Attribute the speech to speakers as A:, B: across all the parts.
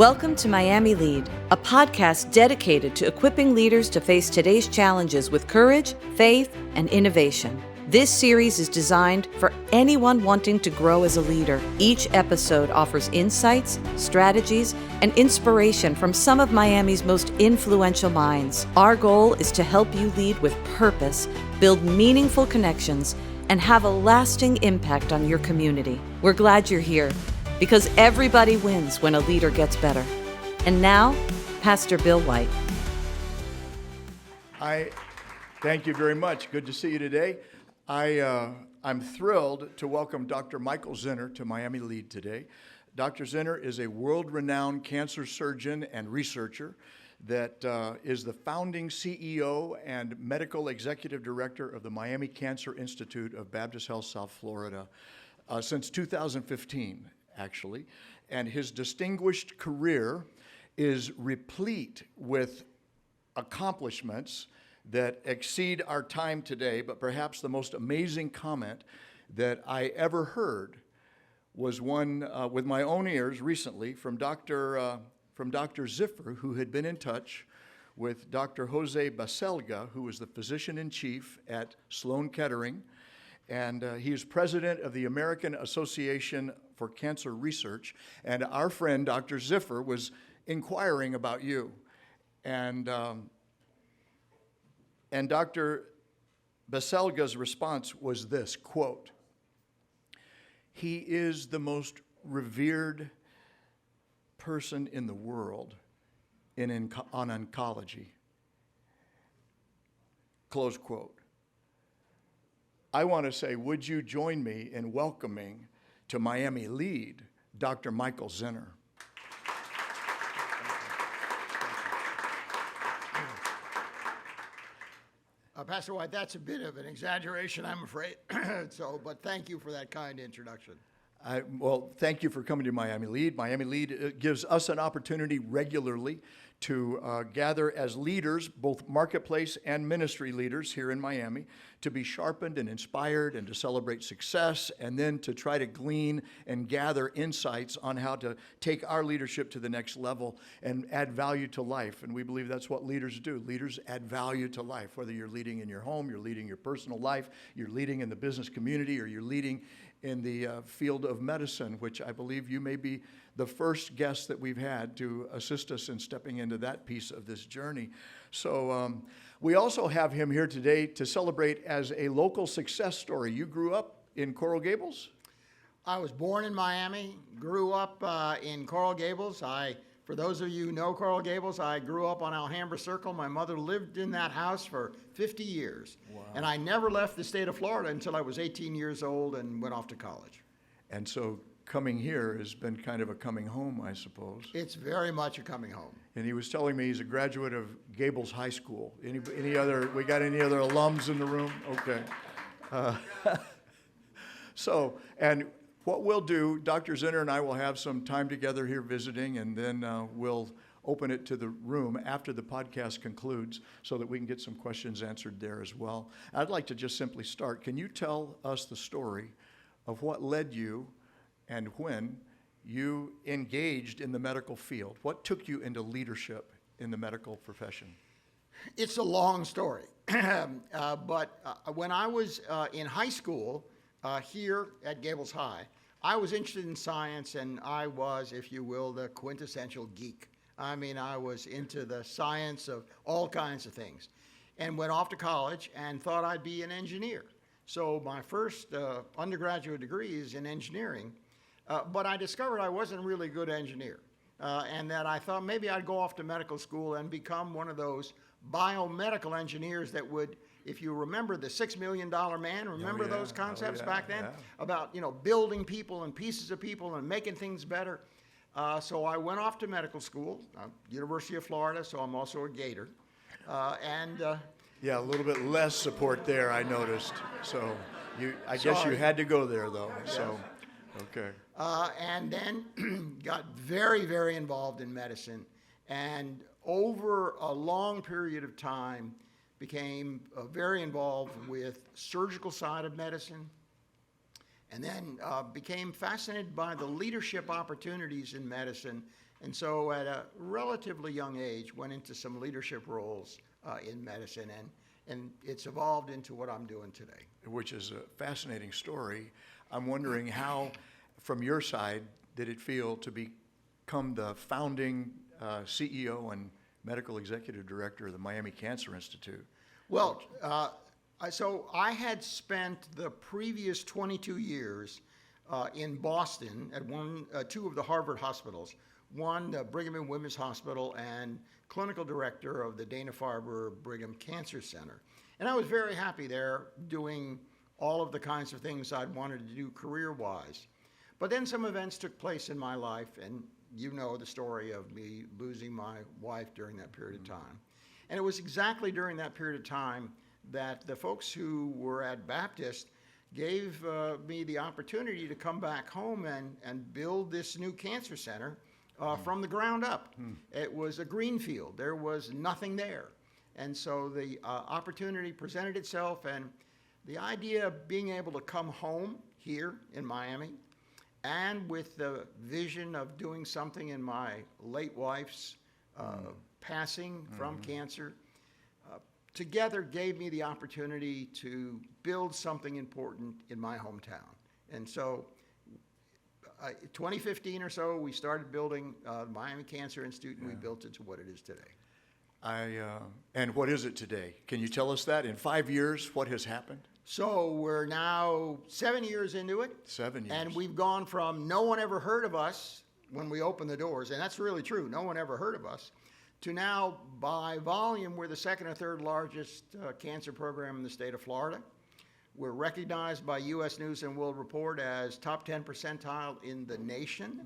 A: Welcome to Miami Lead, a podcast dedicated to equipping leaders to face today's challenges with courage, faith, and innovation. This series is designed for anyone wanting to grow as a leader. Each episode offers insights, strategies, and inspiration from some of Miami's most influential minds. Our goal is to help you lead with purpose, build meaningful connections, and have a lasting impact on your community. We're glad you're here, because everybody wins when a leader gets better. And now, Pastor Bill White.
B: Hi, thank you very much. Good to see you today. I'm thrilled to welcome Dr. Michael Zinner to Miami Lead today. Dr. Zinner is a world-renowned cancer surgeon and researcher that is the founding CEO and medical executive director of the Miami Cancer Institute of Baptist Health, South Florida, since 2015. Actually, and his distinguished career is replete with accomplishments that exceed our time today, but perhaps the most amazing comment that I ever heard was one with my own ears recently from Dr. Ziffer, who had been in touch with Dr. Jose Baselga, who was the physician-in-chief at Sloan Kettering, and he is president of the American Association for Cancer Research, and our friend Dr. Ziffer was inquiring about you, and Dr. Baselga's response was this, quote, "He is the most revered person in the world on oncology," close quote. I want to say, would you join me in welcoming to Miami Lead, Dr. Michael Zinner.
C: Pastor White, that's a bit of an exaggeration, I'm afraid. But thank you for that kind introduction.
B: Well, thank you for coming to Miami Lead. Miami Lead gives us an opportunity regularly to gather as leaders, both marketplace and ministry leaders here in Miami, to be sharpened and inspired and to celebrate success, and then to try to glean and gather insights on how to take our leadership to the next level and add value to life. And we believe that's what leaders do. Leaders add value to life, whether you're leading in your home, you're leading your personal life, you're leading in the business community, or you're leading in the field of medicine, which I believe you may be the first guest that we've had to assist us in stepping into that piece of this journey. So we also have him here today to celebrate as a local success story. You grew up in Coral Gables?
C: I was born in Miami, grew up in Coral Gables. For those of you who know Coral Gables, I grew up on Alhambra Circle. My mother lived in that house for 50 years. Wow. And I never left the state of Florida until I was 18 years old and went off to college.
B: And so coming here has been kind of a coming home, I suppose.
C: It's very much a coming home.
B: And he was telling me he's a graduate of Gables High School. Any other, we got any other alums in the room? Okay. And what we'll do, Dr. Zinner and I will have some time together here visiting, and then we'll open it to the room after the podcast concludes so that we can get some questions answered there as well. I'd like to just simply start. Can you tell us the story of what led you and when you engaged in the medical field? What took you into leadership in the medical profession?
C: It's a long story. But when I was in high school, here at Gables High, I was interested in science, and I was, if you will, the quintessential geek. I mean, I was into the science of all kinds of things, and went off to college and thought I'd be an engineer. So my first undergraduate degree is in engineering, but I discovered I wasn't a really good engineer, and that I thought maybe I'd go off to medical school and become one of those biomedical engineers that would, if you remember the $6 Million Man, remember those concepts back then? Yeah. About, building people and pieces of people and making things better. So I went off to medical school, University of Florida, so I'm also a Gator.
B: Yeah, a little bit less support there, I noticed. So I guess you had to go there, though. Yes. So, okay.
C: And then got very, very involved in medicine. And over a long period of time, became very involved with surgical side of medicine, and then became fascinated by the leadership opportunities in medicine And so at a relatively young age, went into some leadership roles in medicine, and it's evolved into what I'm doing today.
B: Which is a fascinating story. I'm wondering how, from your side, did it feel to become the founding CEO and medical executive director of the Miami Cancer Institute?
C: Well, so I had spent the previous 22 years in Boston at two of the Harvard hospitals, one, the Brigham and Women's Hospital, and clinical director of the Dana-Farber Brigham Cancer Center. And I was very happy there doing all of the kinds of things I'd wanted to do career-wise. But then some events took place in my life, and you know the story of me losing my wife during that period of time. And it was exactly during that period of time that the folks who were at Baptist gave me the opportunity to come back home and build this new cancer center from the ground up. It was a greenfield. There was nothing there. And so the opportunity presented itself, and the idea of being able to come home here in Miami, and with the vision of doing something in my late wife's passing from cancer, together gave me the opportunity to build something important in my hometown. And so 2015 or so, we started building the Miami Cancer Institute, and we built it to what it is today.
B: And what is it today? Can you tell us that? In 5 years, what has happened?
C: So we're now 7 years into it.
B: 7 years.
C: And we've gone from no one ever heard of us when we opened the doors, and that's really true, no one ever heard of us, to now, by volume, we're the second or third largest cancer program in the state of Florida. We're recognized by U.S. News and World Report as top 10 percentile in the nation.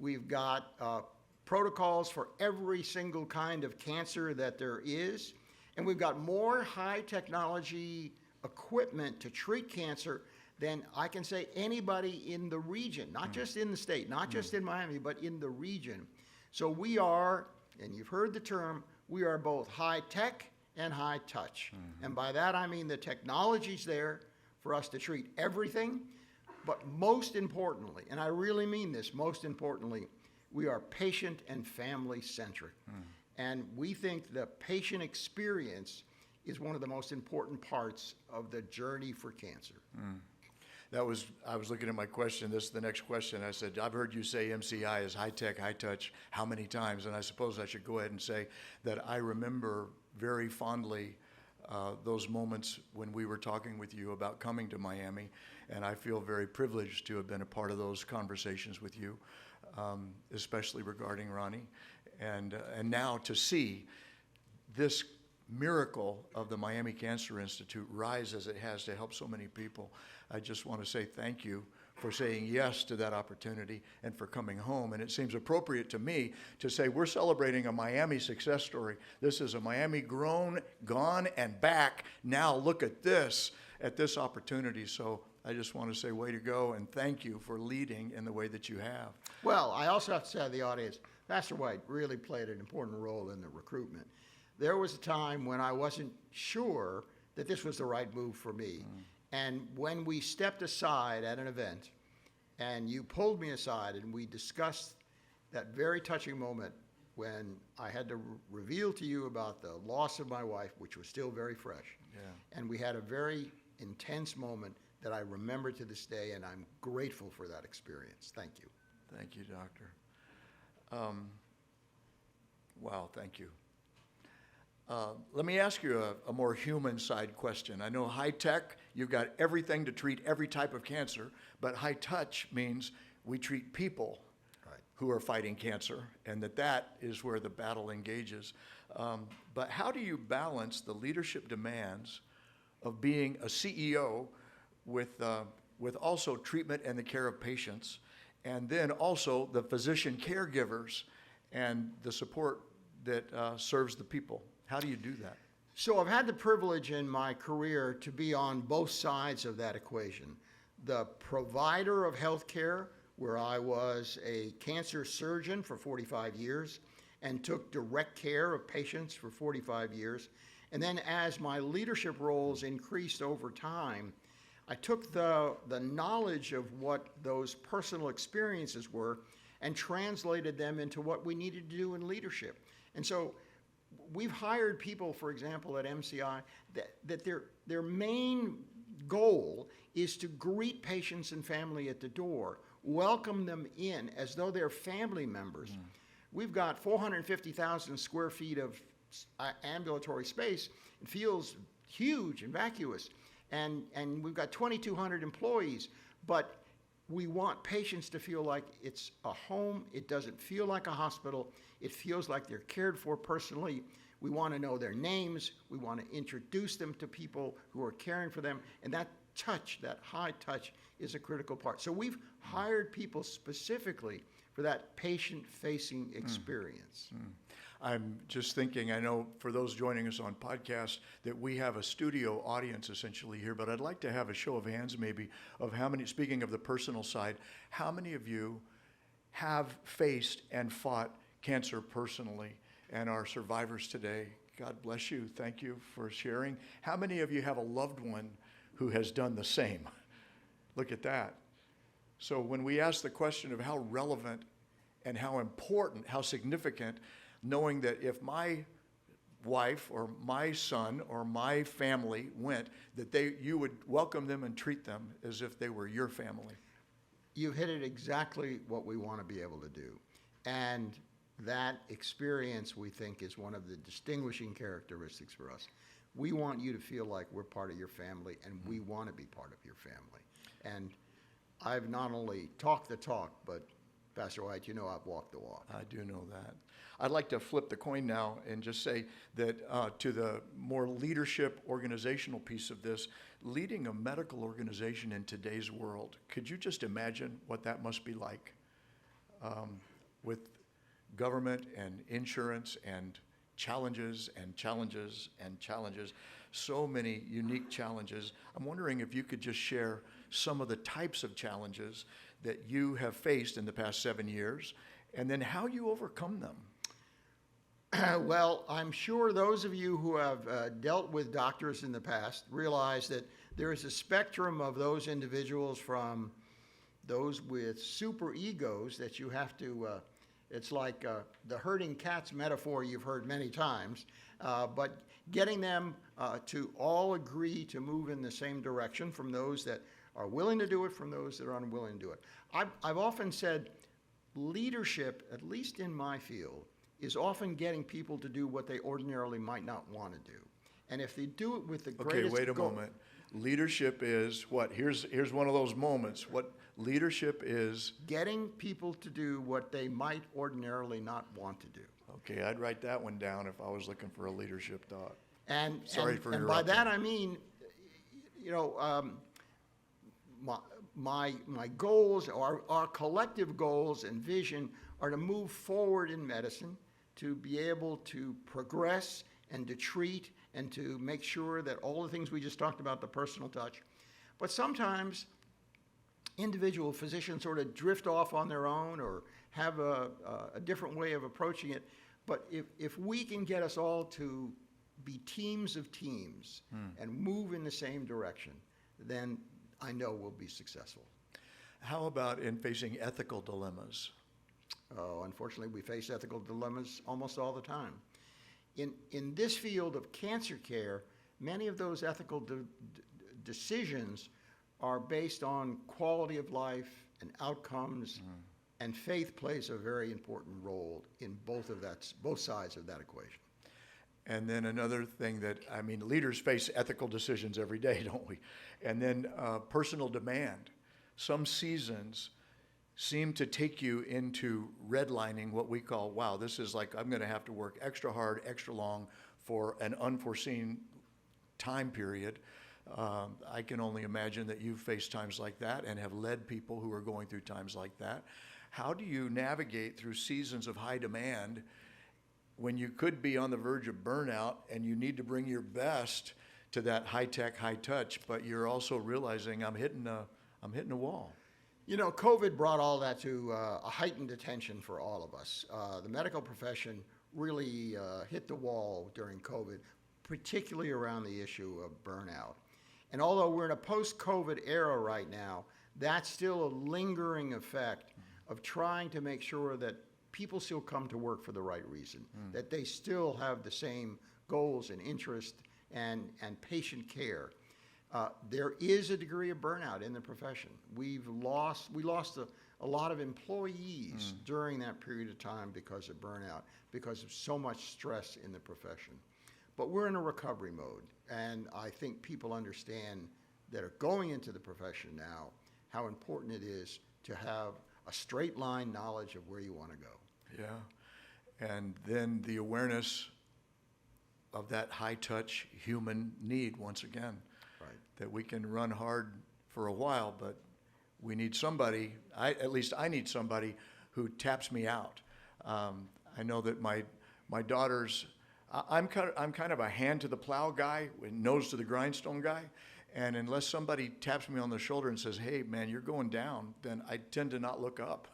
C: We've got protocols for every single kind of cancer that there is. And we've got more high technology equipment to treat cancer than I can say anybody in the region, not just in the state, not just in Miami, but in the region. So we are, and you've heard the term, we are both high tech and high touch. And by that I mean the technology's there for us to treat everything, but most importantly, and I really mean this, most importantly, we are patient and family centric. And we think the patient experience is one of the most important parts of the journey for cancer.
B: I was looking at my question, this is the next question. I said, I've heard you say MCI is high tech, high touch, how many times? And I suppose I should go ahead and say that I remember very fondly those moments when we were talking with you about coming to Miami, and I feel very privileged to have been a part of those conversations with you, especially regarding Ronnie, and now to see this miracle of the Miami Cancer Institute rise as it has to help so many people. I just want to say thank you for saying yes to that opportunity and for coming home. And it seems appropriate to me to say we're celebrating a Miami success story. This is a Miami grown, gone, and back. Now look at this opportunity. So I just want to say way to go and thank you for leading in the way that you have.
C: Well, I also have to say to the audience, Pastor White really played an important role in the recruitment. There was a time when I wasn't sure that this was the right move for me. And when we stepped aside at an event, and you pulled me aside, and we discussed that very touching moment when I had to reveal to you about the loss of my wife, which was still very fresh. And we had a very intense moment that I remember to this day, and I'm grateful for that experience. Thank you.
B: Thank you, Doctor. Wow, thank you. Let me ask you a more human side question. I know high tech, you've got everything to treat every type of cancer, but high touch means we treat people who are fighting cancer, and that is where the battle engages. But how do you balance the leadership demands of being a CEO with also treatment and the care of patients, and then also the physician caregivers and the support that serves the people? How do you do that?
C: So I've had the privilege in my career to be on both sides of that equation. The provider of health care, where I was a cancer surgeon for 45 years and took direct care of patients for 45 years. And then as my leadership roles increased over time, I took the knowledge of what those personal experiences were and translated them into what we needed to do in leadership. And so we've hired people, for example, at MCI, that their main goal is to greet patients and family at the door, welcome them in as though they're family members. We've got 450,000 square feet of ambulatory space. It feels huge and vacuous. And we've got 2,200 employees, but we want patients to feel like it's a home. It doesn't feel like a hospital. It feels like they're cared for personally. We want to know their names. We want to introduce them to people who are caring for them. And that touch, that high touch, is a critical part. So we've hired people specifically for that patient-facing experience.
B: I'm just thinking, I know for those joining us on podcast that we have a studio audience essentially here, but I'd like to have a show of hands maybe of how many, speaking of the personal side, how many of you have faced and fought cancer personally and are survivors today? God bless you. Thank you for sharing. How many of you have a loved one who has done the same? Look at that. So when we ask the question of how relevant and how important, how significant, knowing that if my wife or my son or my family went, that you would welcome them and treat them as if they were your family.
C: You've hit it exactly what we want to be able to do. And that experience, we think, is one of the distinguishing characteristics for us. We want you to feel like we're part of your family, and we want to be part of your family. And I've not only talked the talk, but Pastor White, you know I've walked the walk.
B: I do know that. I'd like to flip the coin now and just say that to the more leadership organizational piece of this, leading a medical organization in today's world, could you just imagine what that must be like with government and insurance and challenges and challenges and challenges, so many unique challenges. I'm wondering if you could just share some of the types of challenges that you have faced in the past 7 years, and then how you overcome them.
C: Well, I'm sure those of you who have dealt with doctors in the past realize that there is a spectrum of those individuals, from those with super egos that you have to, it's like the herding cats metaphor you've heard many times, but getting them to all agree to move in the same direction, from those that are willing to do it, from those that are unwilling to do it. I've often said leadership, at least in my field, is often getting people to do what they ordinarily might not want to do. And if they do it with the greatest
B: Okay, wait a moment. Leadership is what? Here's one of those moments. What leadership is?
C: Getting people to do what they might ordinarily not want to do.
B: Okay, I'd write that one down if I was looking for a leadership thought.
C: And
B: Sorry for
C: and by
B: interrupting.
C: that I mean, you know, my goals, our collective goals and vision, are to move forward in medicine, to be able to progress and to treat and to make sure that all the things we just talked about, the personal touch. But sometimes individual physicians sort of drift off on their own or have a different way of approaching it. But if we can get us all to be teams of teams and move in the same direction, then I know we'll be successful.
B: How about in facing ethical dilemmas?
C: Oh, unfortunately, we face ethical dilemmas almost all the time. In this field of cancer care, many of those ethical decisions are based on quality of life and outcomes, and faith plays a very important role in both sides of that equation.
B: And then another thing that, I mean, leaders face ethical decisions every day, don't we? And then personal demand. Some seasons seem to take you into redlining what we call, wow, this is like, I'm going to have to work extra hard, extra long for an unforeseen time period. I can only imagine that you've faced times like that and have led people who are going through times like that. How do you navigate through seasons of high demand when you could be on the verge of burnout and you need to bring your best to that high-tech, high-touch, but you're also realizing I'm hitting a wall?
C: You know, COVID brought all that to a heightened attention for all of us. The medical profession really hit the wall during COVID, particularly around the issue of burnout. And although we're in a post-COVID era right now, that's still a lingering effect of trying to make sure that people still come to work for the right reason, that they still have the same goals and interest and patient care. There is a degree of burnout in the profession. We lost a lot of employees during that period of time because of burnout, because of so much stress in the profession. But we're in a recovery mode, and I think people understand that are going into the profession now how important it is to have a straight line knowledge of where you want to go.
B: Yeah, and then the awareness of that high-touch human need once again.
C: Right.
B: That we can run hard for a while, but we need somebody, at least I need somebody who taps me out. I know that my daughters, I'm kind of a hand to the plow guy, nose to the grindstone guy, and unless somebody taps me on the shoulder and says, hey man, you're going down, then I tend to not look up.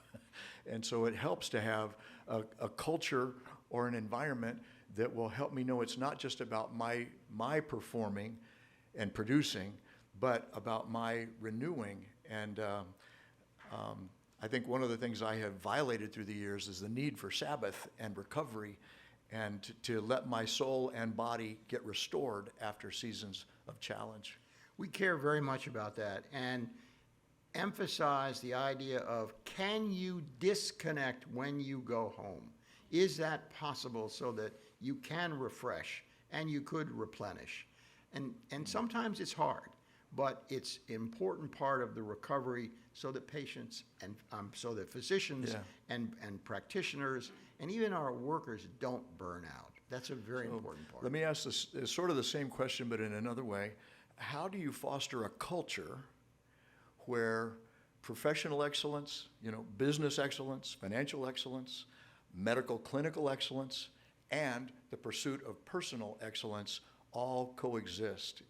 B: And so it helps to have a culture or an environment that will help me know it's not just about my performing and producing, but about my renewing. And I think one of the things I have violated through the years is the need for Sabbath and recovery, and to let my soul and body get restored after seasons of challenge.
C: We care very much about that and emphasize the idea of, can you disconnect when you go home? Is that possible so that you can refresh and you could replenish? And sometimes it's hard, but it's an important part of the recovery so that patients and so that physicians and practitioners and even our workers don't burn out. That's a very important part.
B: Let me ask this, sort of the same question, but in another way. How do you foster a culture where professional excellence, business excellence, financial excellence, medical clinical excellence, and the pursuit of personal excellence all coexist?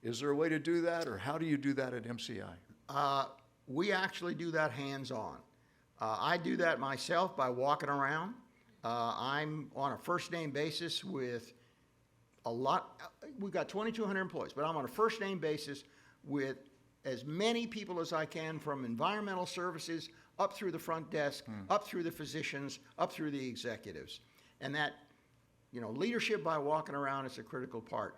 B: Is there a way to do that, or how do you do that at MCI?
C: We actually do that hands-on. I do that myself by walking around. I'm on a first-name basis with we've got 2,200 employees, but I'm on a first-name basis with as many people as I can, from environmental services up through the front desk, up through the physicians, up through the executives. And that, leadership by walking around is a critical part.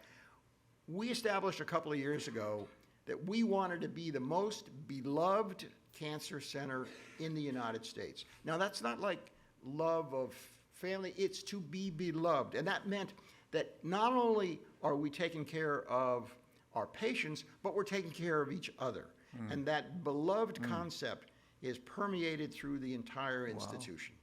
C: We established a couple of years ago that we wanted to be the most beloved cancer center in the United States. Now, that's not like love of family, it's to be beloved. And that meant that not only are we taking care of our patients, but we're taking care of each other. And that beloved concept is permeated through the entire institution.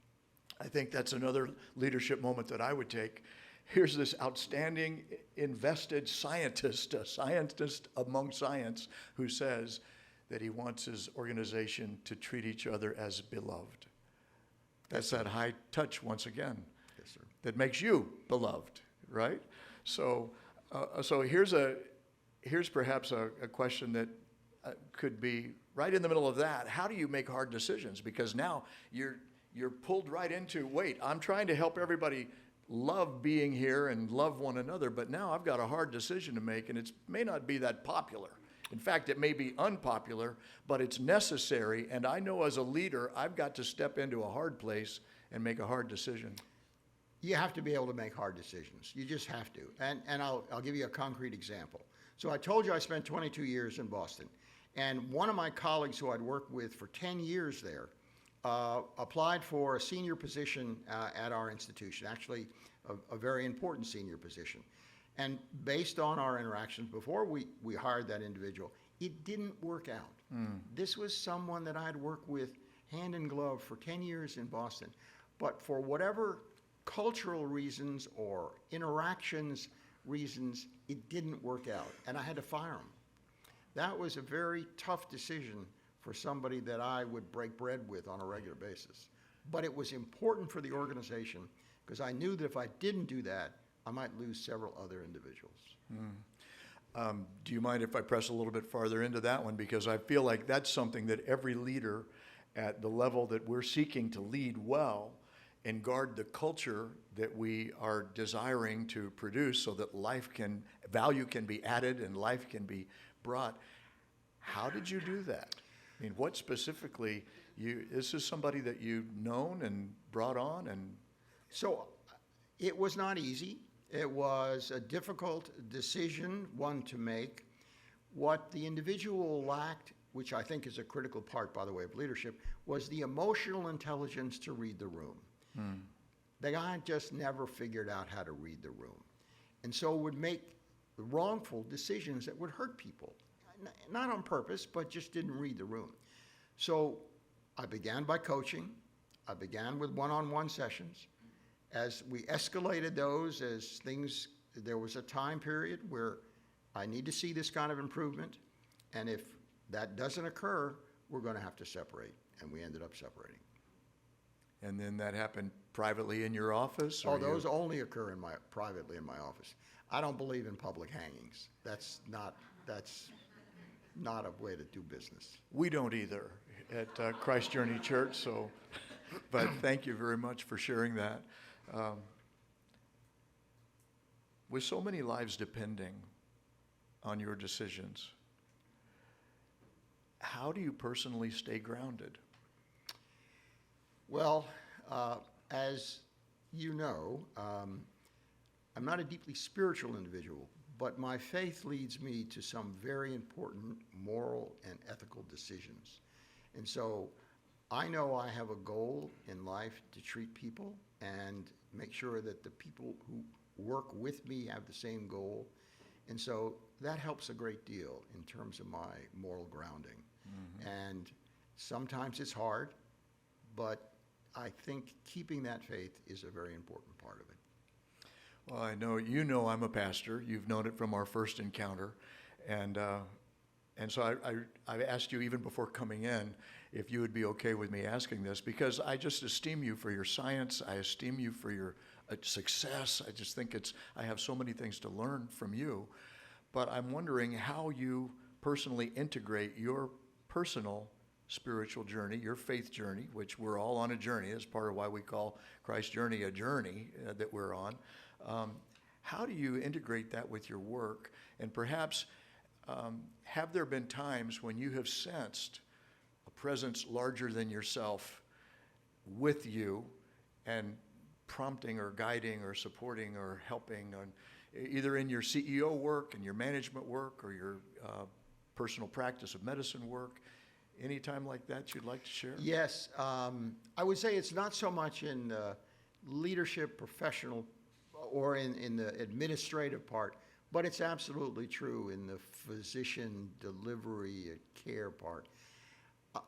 B: I think that's another leadership moment that I would take. Here's this outstanding, invested scientist, a scientist among science, who says that he wants his organization to treat each other as beloved. That's that high touch once again.
C: Yes, sir.
B: That makes you beloved, right? So here's perhaps a question that could be right in the middle of that. How do you make hard decisions? Because now you're pulled right into, wait, I'm trying to help everybody love being here and love one another, but now I've got a hard decision to make, and it may not be that popular. In fact, it may be unpopular, but it's necessary, and I know as a leader, I've got to step into a hard place and make a hard decision.
C: You have to be able to make hard decisions. You just have to. And I'll give you a concrete example. So I told you I spent 22 years in Boston. And one of my colleagues who I'd worked with for 10 years there applied for a senior position at our institution, actually a very important senior position. And based on our interactions before we hired that individual, it didn't work out. This was someone that I had worked with hand in glove for 10 years in Boston. But for whatever cultural reasons or interactions reasons, it didn't work out, and I had to fire him. That was a very tough decision for somebody that I would break bread with on a regular basis. But it was important for the organization because I knew that if I didn't do that, I might lose several other individuals.
B: Do you mind if I press a little bit farther into that one? Because I feel like that's something that every leader at the level that we're seeking to lead well and guard the culture that we are desiring to produce so that value can be added and life can be brought. How did you do that? I mean, what specifically, This is somebody that you've known and brought on, and
C: So it was not easy. It was a difficult decision, one to make. What the individual lacked, which I think is a critical part, by the way, of leadership, was the emotional intelligence to read the room. The guy just never figured out how to read the room. And so would make wrongful decisions that would hurt people. Not on purpose, but just didn't read the room. So I began by coaching. I began with one-on-one sessions. As we escalated those, there was a time period where I need to see this kind of improvement, and if that doesn't occur, we're going to have to separate, and we ended up separating.
B: and then that happened privately in your office?
C: Oh, those only occur privately in my office. I don't believe in public hangings. That's not a way to do business.
B: We don't either at Christ Journey Church, so, but thank you very much for sharing that. With so many lives depending on your decisions, how do you personally stay grounded?
C: Well, as you know, I'm not a deeply spiritual individual, but my faith leads me to some very important moral and ethical decisions. And so I know I have a goal in life to treat people and make sure that the people who work with me have the same goal. And so that helps a great deal in terms of my moral grounding. Mm-hmm. And sometimes it's hard, but I think keeping that faith is a very important part of it.
B: Well, I know I'm a pastor. You've known it from our first encounter. And so I asked you even before coming in if you would be okay with me asking this, because I just esteem you for your science. I esteem you for your success. I just think I have so many things to learn from you. But I'm wondering how you personally integrate your personal spiritual journey, your faith journey, which we're all on a journey, as part of why we call Christ Journey a journey that we're on. How do you integrate that with your work? And perhaps have there been times when you have sensed a presence larger than yourself with you and prompting or guiding or supporting or helping on, either in your CEO work and your management work or your personal practice of medicine work? Any time like that you'd like to share?
C: Yes. I would say it's not so much in the leadership, professional, or in the administrative part, but it's absolutely true in the physician delivery care part.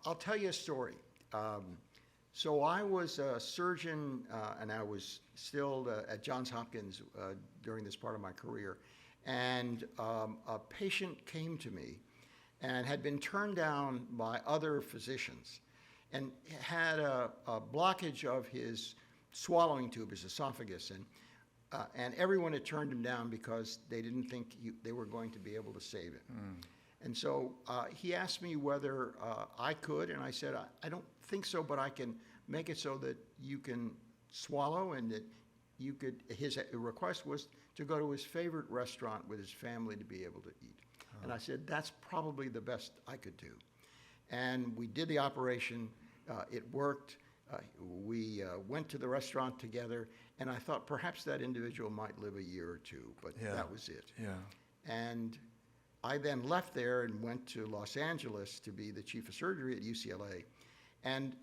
C: I'll tell you a story. So I was a surgeon, and I was still at Johns Hopkins during this part of my career, and a patient came to me and had been turned down by other physicians and had a blockage of his swallowing tube, his esophagus, and everyone had turned him down because they didn't think they were going to be able to save it. And so he asked me whether I could, and I said, I don't think so, but I can make it so that you can swallow and that you could. His request was to go to his favorite restaurant with his family to be able to eat. And I said, that's probably the best I could do. And we did the operation. It worked. We went to the restaurant together, and I thought perhaps that individual might live a year or two, but that was it.
B: Yeah.
C: And I then left there and went to Los Angeles to be the chief of surgery at UCLA. And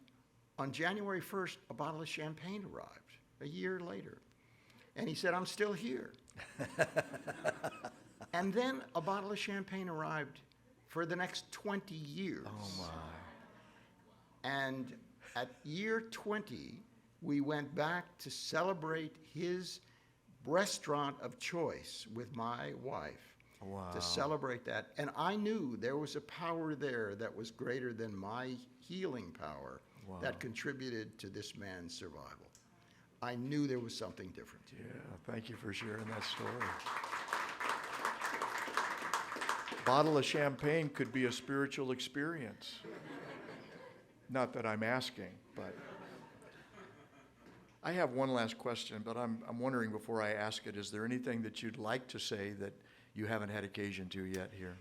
C: on January 1st, a bottle of champagne arrived a year later. And he said, I'm still here. And then a bottle of champagne arrived for the next 20 years.
B: Oh, my.
C: And at year 20, we went back to celebrate his restaurant of choice with my wife.
B: Wow.
C: To celebrate that. And I knew there was a power there that was greater than my healing power that contributed to this man's survival. I knew there was something different.
B: Yeah, thank you for sharing that story. Bottle of champagne could be a spiritual experience. Not that I'm asking, but I have one last question, but I'm wondering before I ask it, is there anything that you'd like to say that you haven't had occasion to yet here?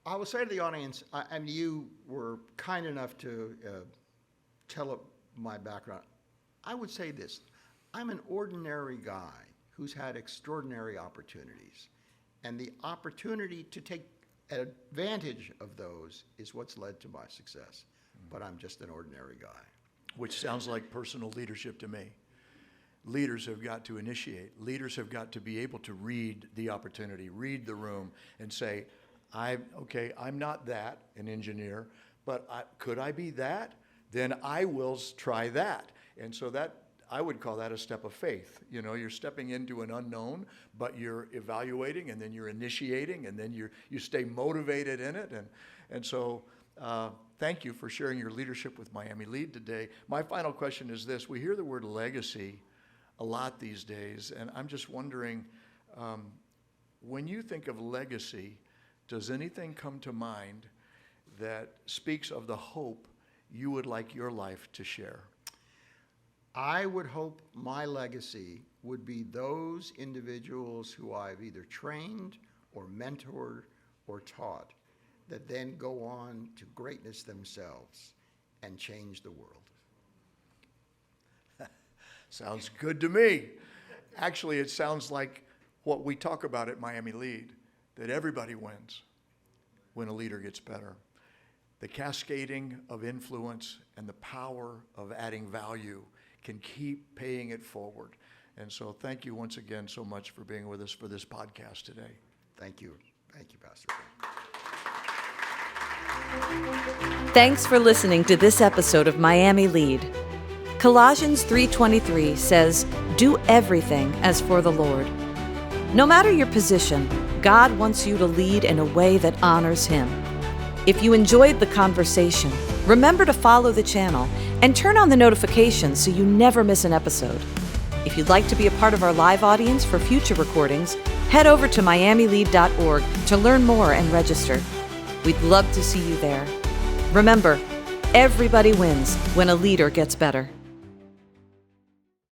C: I will say to the audience, and you were kind enough to tell my background. I would say this: I'm an ordinary guy who's had extraordinary opportunities, and the opportunity to take advantage of those is what's led to my success. But I'm just an ordinary guy.
B: Which sounds like personal leadership to me. Leaders have got to initiate. Leaders have got to be able to read the opportunity, read the room, and say, I'm not that, an engineer, but could I be that? Then I will try that. And so that, I would call that a step of faith. You know, you're stepping into an unknown, but you're evaluating, and then you're initiating, and then you stay motivated in it. And so thank you for sharing your leadership with Miami Lead today. My final question is this. We hear the word legacy a lot these days, and I'm just wondering, when you think of legacy, does anything come to mind that speaks of the hope you would like your life to share?
C: I would hope my legacy would be those individuals who I've either trained or mentored or taught that then go on to greatness themselves and change the world.
B: Sounds good to me. Actually, it sounds like what we talk about at Miami Lead, that everybody wins when a leader gets better. The cascading of influence and the power of adding value can keep paying it forward. And so thank you once again so much for being with us for this podcast today.
C: Thank you. Thank you, Pastor.
A: Thanks for listening to this episode of Miami Lead. Colossians 3:23 says, "Do everything as for the Lord." No matter your position, God wants you to lead in a way that honors Him. If you enjoyed the conversation, remember to follow the channel and turn on the notifications so you never miss an episode. If you'd like to be a part of our live audience for future recordings, head over to miamilead.org to learn more and register. We'd love to see you there. Remember, everybody wins when a leader gets better.